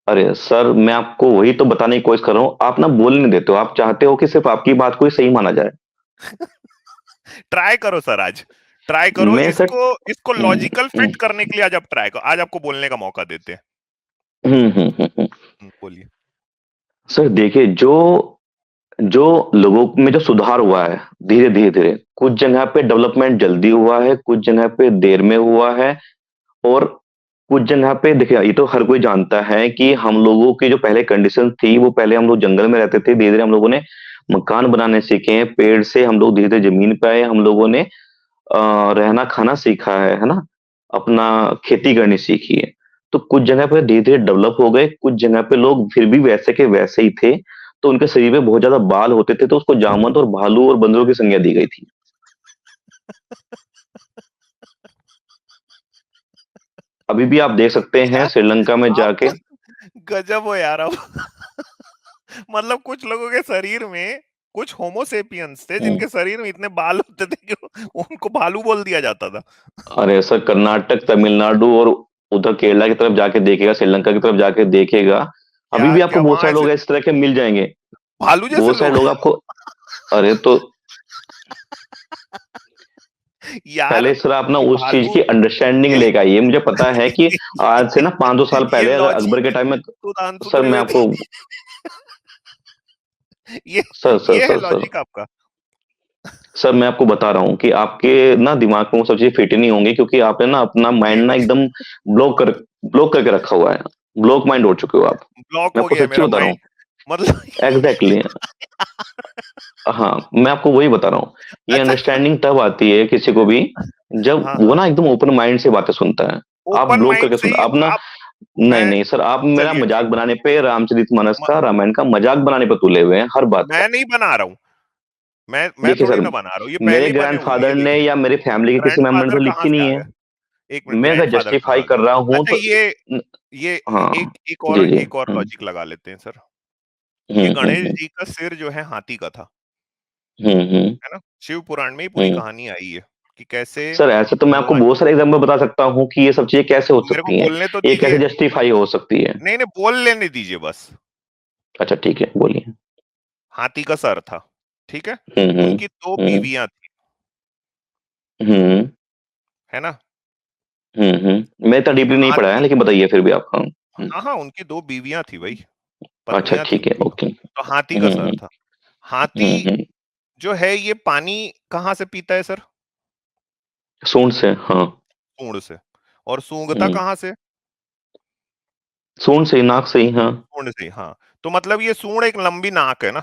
अरे सर मैं आपको वही तो बताने की कोशिश कर रहा हूँ, आप ना बोलने नहीं देते हो, आप चाहते हो कि सिर्फ आपकी बात को ही सही माना जाए। ट्राई करो सर आज। ट्राई करो मैं सर, इसको इसको हम्म, लॉजिकल हम्म, फिट करने के लिए आज आप ट्राई करो, आज आपको बोलने का मौका देते हैं। हम्म। बोलिए। सर देखिए, जो जो लोगों में जो सुधार हुआ है, धीरे धीरे धीरे, कुछ जगह पे डेवलपमेंट जल्दी हुआ है, कुछ जगह पे देर में हुआ है, और कुछ जगह पे देखिए, ये तो हर कोई जानता है कि हम लोगों की जो पहले कंडीशन थी, वो पहले हम लोग जंगल में रहते थे, धीरे धीरे हम लोगों ने मकान बनाने सीखे हैं, पेड़ से हम लोग धीरे धीरे जमीन पे आए, हम लोगों ने रहना खाना सीखा है ना, अपना खेती करनी सीखी है। तो कुछ जगह पे धीरे धीरे डेवलप हो गए, कुछ जगह पे लोग फिर भी वैसे के वैसे ही थे, तो उनके शरीर में बहुत ज्यादा बाल होते थे, तो उसको जामवंत और भालू और बंदरों की संज्ञा दी गई थी। अभी भी आप देख सकते हैं यार श्रीलंका में आप जाके। गजब हो यार अब। मतलब कुछ लोगों के शरीर में कुछ होमोसेपियंस थे हम्म, जिनके शरीर में इतने बाल होते थे कि उनको भालू बोल दिया जाता था। अरे सर कर्नाटक, तमिलनाडु और उधर केरला की तरफ जाके देखेगा, श्रीलंका की तरफ जाके देखेगा, अभी क्या भी क्या आपको बहुत वहां सारे ऐसे लोग इस तरह के मिल जाएंगे। भालू जैसे बहुत सारे लोग? लोग आपको, अरे तो यार पहले सर आप ना ये उस चीज भालू की अंडरस्टैंडिंग ये लेकर आइए। मुझे पता है कि आज से ना 500 साल ये पहले अगर अकबर लॉजिक के टाइम में, सुधांशु सर मैं त्रिवेदी। आपको, ये सर सर ये है सर सर लॉजिक आपका? सर मैं आपको बता रहा हूँ कि आपके ना दिमाग में वो सब चीजें फिट ही नहीं होंगी, क्योंकि आपने ना अपना माइंड ना एकदम ब्लॉक करके रखा हुआ है, ब्लॉक माइंड हो चुके हो आप। ब्लॉक मैं हो आपको गया है सच्ची मेरा बता रहा हूँ। माइंड। मतलब एग्जैक्टली हाँ, मैं आपको वही बता रहा हूँ। ये अच्छा। अंडरस्टैंडिंग तब आती है किसी को भी, जब हाँ वो हाँ। ना एकदम ओपन माइंड से बातें सुनता है। आप ओपन ब्लॉक माइंड करके से सुन, ही आप ना, आप। नहीं मैं नहीं सर, आप मेरा चलिए मजाक ठीक है। बनाने पे, रामचरितमानस म- का, रामायण का मजाक बनाने पे तुले हुए हैं हर बात का। मैं नहीं बना रहा हूं। मैं देखिए थोड़ी सर, ना बना रहा हूँ, ये मेरे पहले ही बने हुए हैं, ये ग्रैंडफादर ने देखिए। या मेरे फैमिली के किसी मेंबर ने ग्रैंडफादर तो कहाँ लिखी से नहीं आ है। गए? एक मिनट, मैं अगर ग्रैंडफादर कहाँ जस्टिफाई आ गए? कर रहा हूँ अच्छा तो ये ये हाँ, एक जी जी, एक और लॉजिक लगा लेते हैं सर। ये गणेश हम्म। जी का सिर जो है हाथी का था, हम्म। है ना? शिव पुराण में ही पूरी हम्म। कहानी आई है कि कैसे सर ऐसे तो मैं आपको भगवान। बहुत सारे एग्जाम्पल बता सकता हूँ कि ये सब चीजें कैसे हो मेरे को सकती हैं, बोलने तो ये कैसे दीजिए। जस्टिफाई हो सकती है। नहीं नहीं, बोल लेने दीजिए बस। अच्छा ठीक है, बोलिए। हाथी का सर था, ठीक है। हम्म। उनकी दो हम्म। बीवियां थी, हम्म। है ना? मैं इतना डीपली नहीं पढ़ा है, हाथी। लेकिन बताइए फिर भी आप। हाँ। हाँ हाँ, उनकी दो बीवियां थी भाई, अच्छा पत्नियां थी ठीक है, उनकी। ओके। तो हाथी का सर हम्म। था। हाथी हम्म। जो है ये पानी कहाँ से पीता है सर? सूंड से, हाँ। सूंड से। और सूंघता हम्म। कहाँ से? सूंड से ही, नाक से ही, हाँ। सूंड से, हाँ। तो मतलब ये सूंड एक लंबी नाक है ना?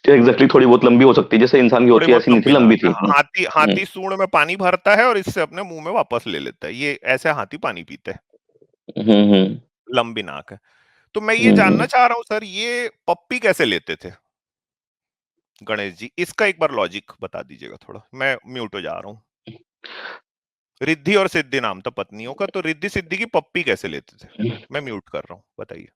एग्जैक्टली, थोड़ी बहुत लंबी हो सकती है, जैसे इंसान की थोड़ी होती है, बहुत ऐसी नहीं थी, लंबी लंबी नाक है। थी। हाथी हाथी सूंड में पानी भरता है और इससे अपने मुंह में वापस ले लेता है, ये ऐसे हाथी पानी पीते हैं। हम्म। लंबी नाक है। तो मैं ये जानना हम्म। चाह रहा हूँ सर, ये पप्पी कैसे लेते थे गणेश जी? इसका एक बार लॉजिक बता दीजिएगा थोड़ा, मैं म्यूट हो जा रहा हूँ। रिद्धि और सिद्धि नाम था पत्नियों का, तो रिद्धि सिद्धि की पप्पी कैसे लेते थे? मैं म्यूट कर रहा हूँ, बताइए।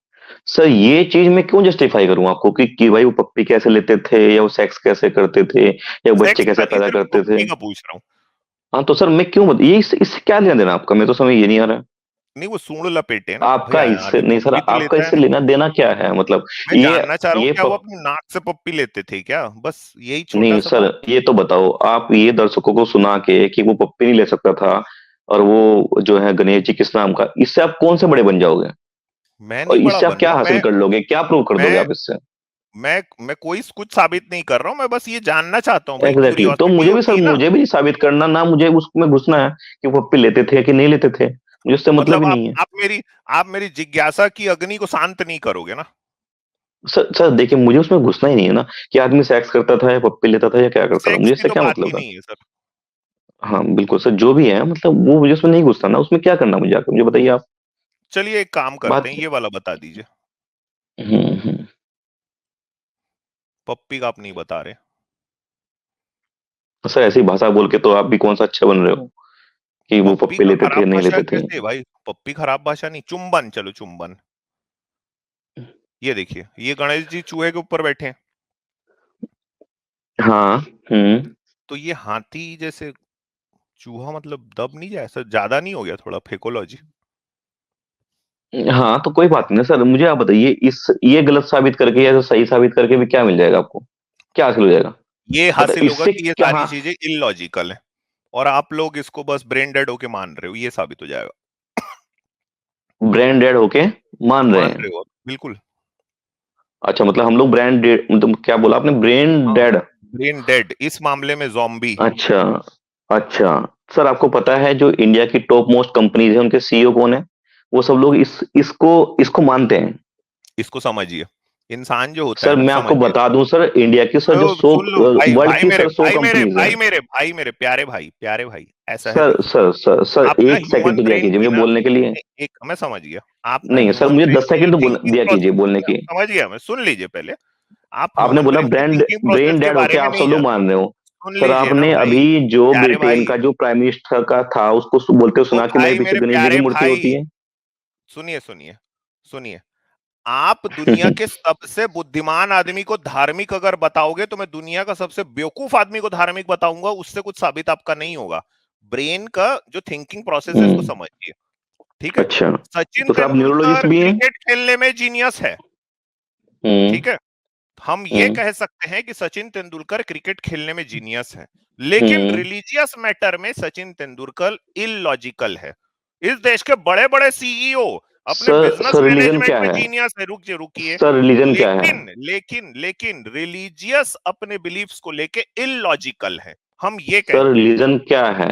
सर ये चीज मैं क्यों जस्टिफाई करूं आपको कि भाई वो पप्पी कैसे लेते थे, या वो सेक्स कैसे करते थे, या वो बच्चे सेक्स का कैसे नहीं, पैदा सिर्फ करते थे। पप्पी का पूछ रहा हूँ। हाँ तो सर मैं क्यों ये इससे क्या लेना देना आपका, मैं तो समझ ये नहीं आ रहा है। नहीं वो सूंड लपेटे ना आपका भैया, इससे आदमी नहीं सर, पप्पी तो आपका लेता है इससे ना। लेना देना क्या है मतलब? मैं जानना चाह रहा हूँ ये क्या वो अपनी नाक से पप्पी लेते थे क्या, बस यही छोटा नहीं सा सर, बात। ये तो बताओ आप ये दर्शकों को सुना के कि वो पप्पी नहीं ले सकता था और वो जो है गणेश जी किस नाम का, इससे आप कौन से बड़े बन जाओगे? मैं और नहीं बड़ा इससे आप बन क्या रहा, हासिल कर लोगे, क्या प्रूव कर दोगे मैं आप इससे? मैं कोई कुछ साबित नहीं कर रहा हूँ, मैं बस ये जानना चाहता हूँ भाई, एग्जैक्टली exactly. तो क्यूरियोसिटी मुझे भी होती सर, है ना। मुझे भी साबित करना ना, मुझे उसमें घुसना है कि वो पप्पी लेते थे कि नहीं लेते थे, मुझे उससे मतलब मतलब ही नहीं है। आप मेरी जिज्ञासा की अग्नि को शांत नहीं करोगे ना। सर सर देखिए, मुझे उसमें घुसना ही नहीं है ना कि आदमी सेक्स करता था या पप्पी लेता था या क्या करता था, मुझे सेक्स की इससे तो क्या बात ही मतलब है? नहीं है सर। हाँ बिल्कुल सर, जो भी है मतलब वो मुझे उसमें नहीं घुसना ना, उसमें क्या करना मुझे आकर, मुझे बताइए आप। चलिए एक काम करते बात। हैं, ये वाला बता दीजिए। हम्म। पप्पी का आप नहीं बता रहे। सर ऐसी भाषा बोल के तो आप भी कौन सा अच्छे बन रहे हो कि वो पप्पी पप्पी का लेते थे खराब नहीं भाषा लेते थे। कैसे है भाई, पप्पी खराब भाषा नहीं, चुंबन, चलो चुंबन। ये देखिए, ये गणेश जी चूहे के ऊपर बैठे हैं, हाँ। हम्म। तो ये हाथी जैसे चूहा मतलब दब नहीं जाए सर, ज्यादा नहीं हो गया थोड़ा फेकोलॉजी? हाँ तो कोई बात नहीं सर, मुझे आप बताइए इस ये गलत साबित करके या सही साबित करके भी क्या मिल जाएगा आपको, क्या हासिल हो जाएगा? ये मतलब हासिल होगा इससे कि ये क्या, सारी हाँ। चीजें इलॉजिकल है, और आप लोग इसको बस ब्रेन डेड होके मान रहे हो, ये साबित हो जाएगा। ब्रेन डेड होके मान रहे मान हैं? रहे हो बिल्कुल। अच्छा मतलब हम लोग ब्रेन डेड, मतलब क्या बोला आपने, ब्रेन हाँ, डेड? ब्रेन डेड, इस मामले में जॉम्बी। अच्छा। अच्छा। सर आपको पता है जो इंडिया की टॉप मोस्ट कंपनीज है उनके सीईओ कौन है? वो सब लोग इसको इसको मानते हैं। इसको समझिए, इंसान जो होता है सर ना, मैं आपको समझिए। बता दूं सर, इंडिया की सर जो सौ, सुन लो भाई, वर्ल्ड की सर 100 कंपनीज हैं। प्यारे भाई, ऐसा है सर देखिए। सर सर सर आप ना एक सेकंड ह्यूमन तो दिया ब्रेन कीजिए की मुझे ना, बोलने के लिए। एक मैं समझ गया, आप ना नहीं सर, ह्यूमन मुझे ब्रेन 10 की जो सेकंड तो थिंकिंग दिया कीजिए प्रोसेस, बोलने की। समझ गया मैं, सुन लीजिए पहले। आप आपने ह्यूमन बोला ब्रेन की ब्रेन, थिंकिंग प्रोसेस ब्रेन के डेड बारे होके में आप नहीं सब लोग जानते। मान रहे हो। सुन सर लीजिए ना आपने भाई, अभी जो प्यारे ब्रिटेन भाई, का जो प्राइम मिनिस्टर का था उसको बोलते हुए ओ सुना कि मेरे भाई पीछे मेरे गणेश जी की प्यारे मूर्ति होती भाई, है। सुनिए सुनिए सुनिए, आप दुनिया के सबसे बुद्धिमान आदमी को धार्मिक अगर बताओगे तो मैं दुनिया का सबसे बेवकूफ आदमी को धार्मिक बताऊंगा, उससे कुछ साबित आपका नहीं होगा। ब्रेन का जो थिंकिंग प्रोसेस है इसको हम्म। समझिए, ठीक है। अच्छा। सचिन तो सर आप न्यूरोलॉजिस्ट तेंदुलकर भी हैं? क्रिकेट खेलने में जीनियस है, हम्म। ठीक है। हम ये हम्म। कह सकते हैं कि सचिन तेंदुलकर क्रिकेट खेलने में जीनियस है, लेकिन हम्म। रिलीजियस मैटर में सचिन तेंदुलकर इलॉजिकल है। इस देश के बड़े बड़े सीईओ अपने sir business sir religion management क्या में है? जीनियस है, रुकिए रुकिए। सर रिलीजन क्या है? लेकिन रिलीजियस अपने बिलीफ्स को लेके इलॉजिकल है, हम ये सर कहते हैं। रिलीजन क्या है?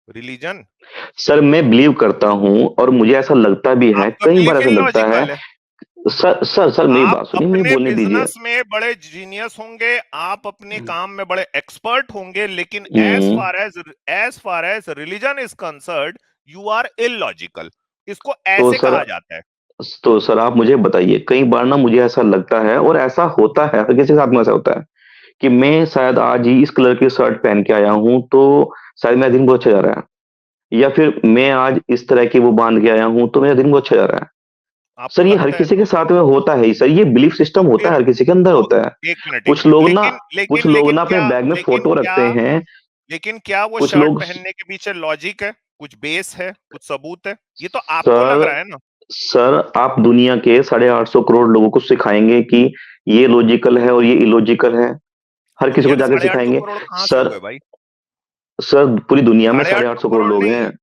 रिलीजन सर मैं बिलीव करता हूं और मुझे ऐसा लगता भी है, आपका कई बार बिलीफ ऐसा लगता है। इलॉजिकल है। सर सर सर मेरी आप बात सुनिए, मुझे अपने बोलने दीजिए। बिजनेस में बड़े जीनियस होंगे, आप अपने काम में बड़े एक्सपर्ट होंगे, लेकिन hmm. As far as religion is concerned, you are illogical. इसको तो ऐसे सर, कहा जाता है। आप मुझे बताइए, कई बार ना मुझे ऐसा लगता है और ऐसा होता है, हर किसी के साथ में ऐसा होता है कि मैं शायद आज ही इस कलर की शर्ट पहन के आया हूं तो शायद मेरा दिन बहुत अच्छा जा रहा है, या फिर मैं आज इस तरह की वो बांध के आया हूं तो मेरा दिन बहुत अच्छा जा रहा है। आपको सर ये हर लगता है किसी के तो साथ में होता है ही सर, ये बिलीफ तो सिस्टम होता है, फिर हर किसी के अंदर तो होता है। एक कुछ मिनट, लोग ना, अपने बैग में फोटो रखते हैं। लेकिन क्या वो कुछ शर्ट लोग, पहनने के पीछे लॉजिक है, कुछ बेस है, कुछ सबूत है? ये तो आपको लग सर रहा है ना। सर आप दुनिया के 850 करोड़ लोगों को सिखाएंगे कि ये लॉजिकल है और ये इलॉजिकल है? हर किसी दुनिया को के जाके 850 सिखाएंगे? करोड़ कहाँ से सर हुए भाई? सर पूरी दुनिया में साढ़े साढ़े आठ आठ सौ सौ करोड़ करोड़ लोग नहीं, हैं। साढ़े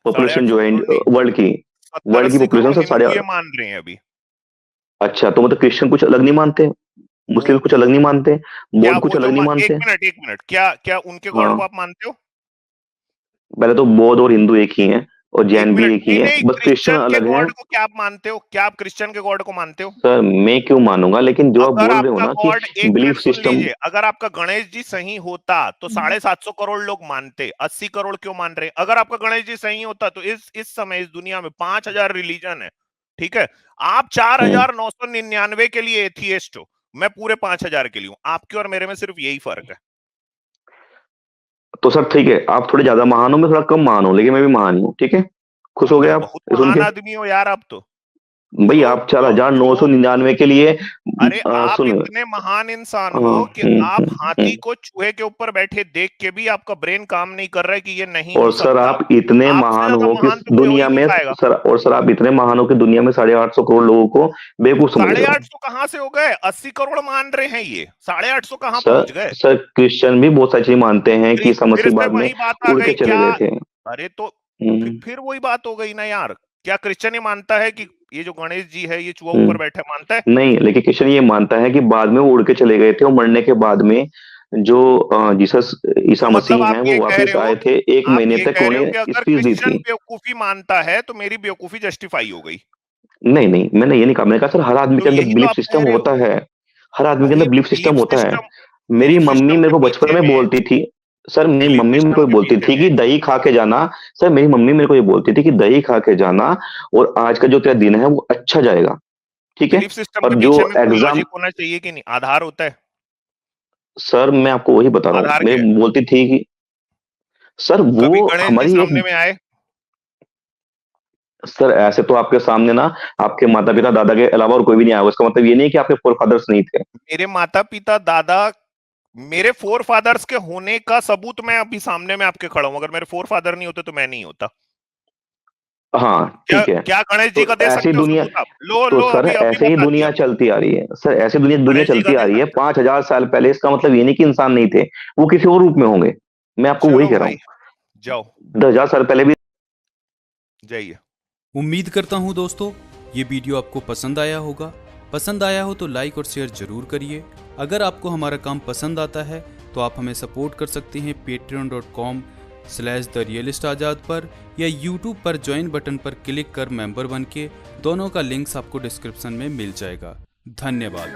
पॉपुलेशन आठ जो सौ है करोड़ नहीं, वर्ल्ड की, 70-80 पॉपुलेशन करोड़ सर साढ़े। हिंदू ये मान रहे हैं अभी। अच्छा तो मतलब क्रिश्चियन कुछ अलग नहीं मानते, मुस्लिम कुछ वो अलग नहीं मानते, क्या बौद्ध कुछ वो अलग जो नहीं मानते? एक मिनट, क्या क्या उनके गॉड को हाँ, आप मानते हो? पहले तो बौद्ध और हिंदू एक ही हैं और एक जैन भी मिनट, एक ही नहीं है, नहीं, बस क्रिश्चियन क्रिश्चियन के अलग है। गॉड को क्या आप मानते हो, क्या आप क्रिश्चियन के गॉड को मानते हो? सर मैं क्यों मानूंगा, लेकिन जो आप अगर बोल रहे हो आपका ना कि गॉड, एक मिनट बिलीफ सुन सिस्टम। लीजिए, अगर आपका गणेश जी सही होता तो 750 करोड़ लोग मानते, 80 करोड़ क्यों मान रहे हैं? अगर आपका गणेश जी सही होता तो इस समय इस दुनिया में 5,000 रिलीजन है, ठीक है। आप 4,999 के लिए एथियस्ट हो, मैं पूरे 5,000 के लिए हूं, आपके और मेरे में सिर्फ यही फर्क है। तो सर ठीक है, आप थोड़े ज्यादा महान हो, मैं थोड़ा कम महान हूं, लेकिन मैं भी महान ही हूँ, ठीक है। खुश हो गए आप बहुत ये सुन महान के? आदमी हो यार आप तो। भाई जो आप जो जो 4,999 के लिए अरे आप सुनो इतने महान इंसान हाँ, हो कि आप हाथी हम्म। को चूहे के ऊपर बैठे देख के भी आपका ब्रेन काम नहीं कर रहा है कि ये नहीं और हो सर सकता। आप इतने आपसे महान ज्यादा हो कि महान तो कोई हो ही दुनिया नहीं में पाएगा। सर, और सर आप इतने महान हो कि दुनिया में 850 करोड़ लोगों को बेवकूफ समझ रहे हो। 850 कहाँ से हो गए? 80 करोड़ मान रहे हैं ये, 850 कहाँ सर पहुंच गए? सर क्रिश्चियन भी बहुत सारी चीज मानते हैं कि ईसा फिर मसीह से बाद में वही बात आ उड़ के गई चले क्या? गए थे। अरे तो हम्म, फिर वही बात हो गई ना यार। क्या क्रिश्चियन ही मानता है कि ये जो गणेश जी है ये चूहा ऊपर बैठे मानता है? नहीं, लेकिन क्रिश्चियन ये मानता है कि बाद में वो उड़ के चले गए थे और मरने के बाद में जो जीसस ईसा तो मतलब मसीह आप हैं ये वो कह वापस रहे हो आए कि थे, 1 महीने तक उन्होंने अगर स्पीच दी क्रिश्चियन थी। बेवकूफी मानता है तो मेरी बेवकूफी जस्टिफाई हो गई। नहीं, नहीं, मैंने ये नहीं कहा, मैंने कहा सर हर आदमी तो के अंदर यही तो बिलीफ आप कह सिस्टम रहे हो। होता है। हर आदमी के अरे अंदर बिलीफ सिस्टम होता है। मेरी बिलीफ मम्मी सिस्टम मेरे के को बचपन पीछे में में बोलती थी सर, मेरी बिलीफ मम्मी मेरे सिस्टम को के बोलती पीछे थी कि में दही खा के जाना। सर मेरी मम्मी मेरे को ये बोलती थी कि दही खा के जाना और आज का जो तेरा दिन है वो अच्छा जाएगा, ठीक है? बिलीफ सिस्टम के और जो पीछे में कोई एग्ज़ाम लॉजिक होना चाहिए कि नहीं? आधार होता है। सर मैं आपको वही बता रहा हूँ, आधार क्या है? मेरे बोलती थी कि सर कभी वो गणेश जी हमारी एक सामने में आए? सर ऐसे तो आपके सामने ना आपके माता-पिता, दादा के अलावा और कोई भी नहीं आया होगा। इसका मतलब ये नहीं है कि आपके फ़ोरफ़ादर्स नहीं थे। मेरे माता पिता दादा, मेरे फोर फादर्स के होने का सबूत मैं अभी सामने में आपके खड़ा हूं। अगर मेरे फोर फादर नहीं होते तो मैं नहीं होता। हाँ, क्या ठीक है। क्या गणेश जी तो का दे ऐसी सकते हो दुनिया सबूत? आप लो तो लो, सर अभी अभी ऐसे ही बता दिया। दुनिया चलती आ रही है। सर ऐसी दुनिया दुनिया गणेश जी का चलती आ दे रही है सकते हो? 5000 साल पहले, इसका मतलब ये नहीं कि इंसान नहीं थे, वो किसी और रूप में होंगे। मैं आपको वही चलो कह रहा भाई, हूँ। जाओ, 10,000 साल पहले भी जाइए। उम्मीद करता हूँ दोस्तों ये वीडियो आपको पसंद आया होगा। पसंद आया हो तो लाइक और शेयर जरूर करिए। अगर आपको हमारा काम पसंद आता है तो आप हमें सपोर्ट कर सकते हैं patreon.com/therealistazad पर, या यूट्यूब पर ज्वाइन बटन पर क्लिक कर मेंबर बन के। दोनों का लिंक्स आपको डिस्क्रिप्शन में मिल जाएगा। धन्यवाद।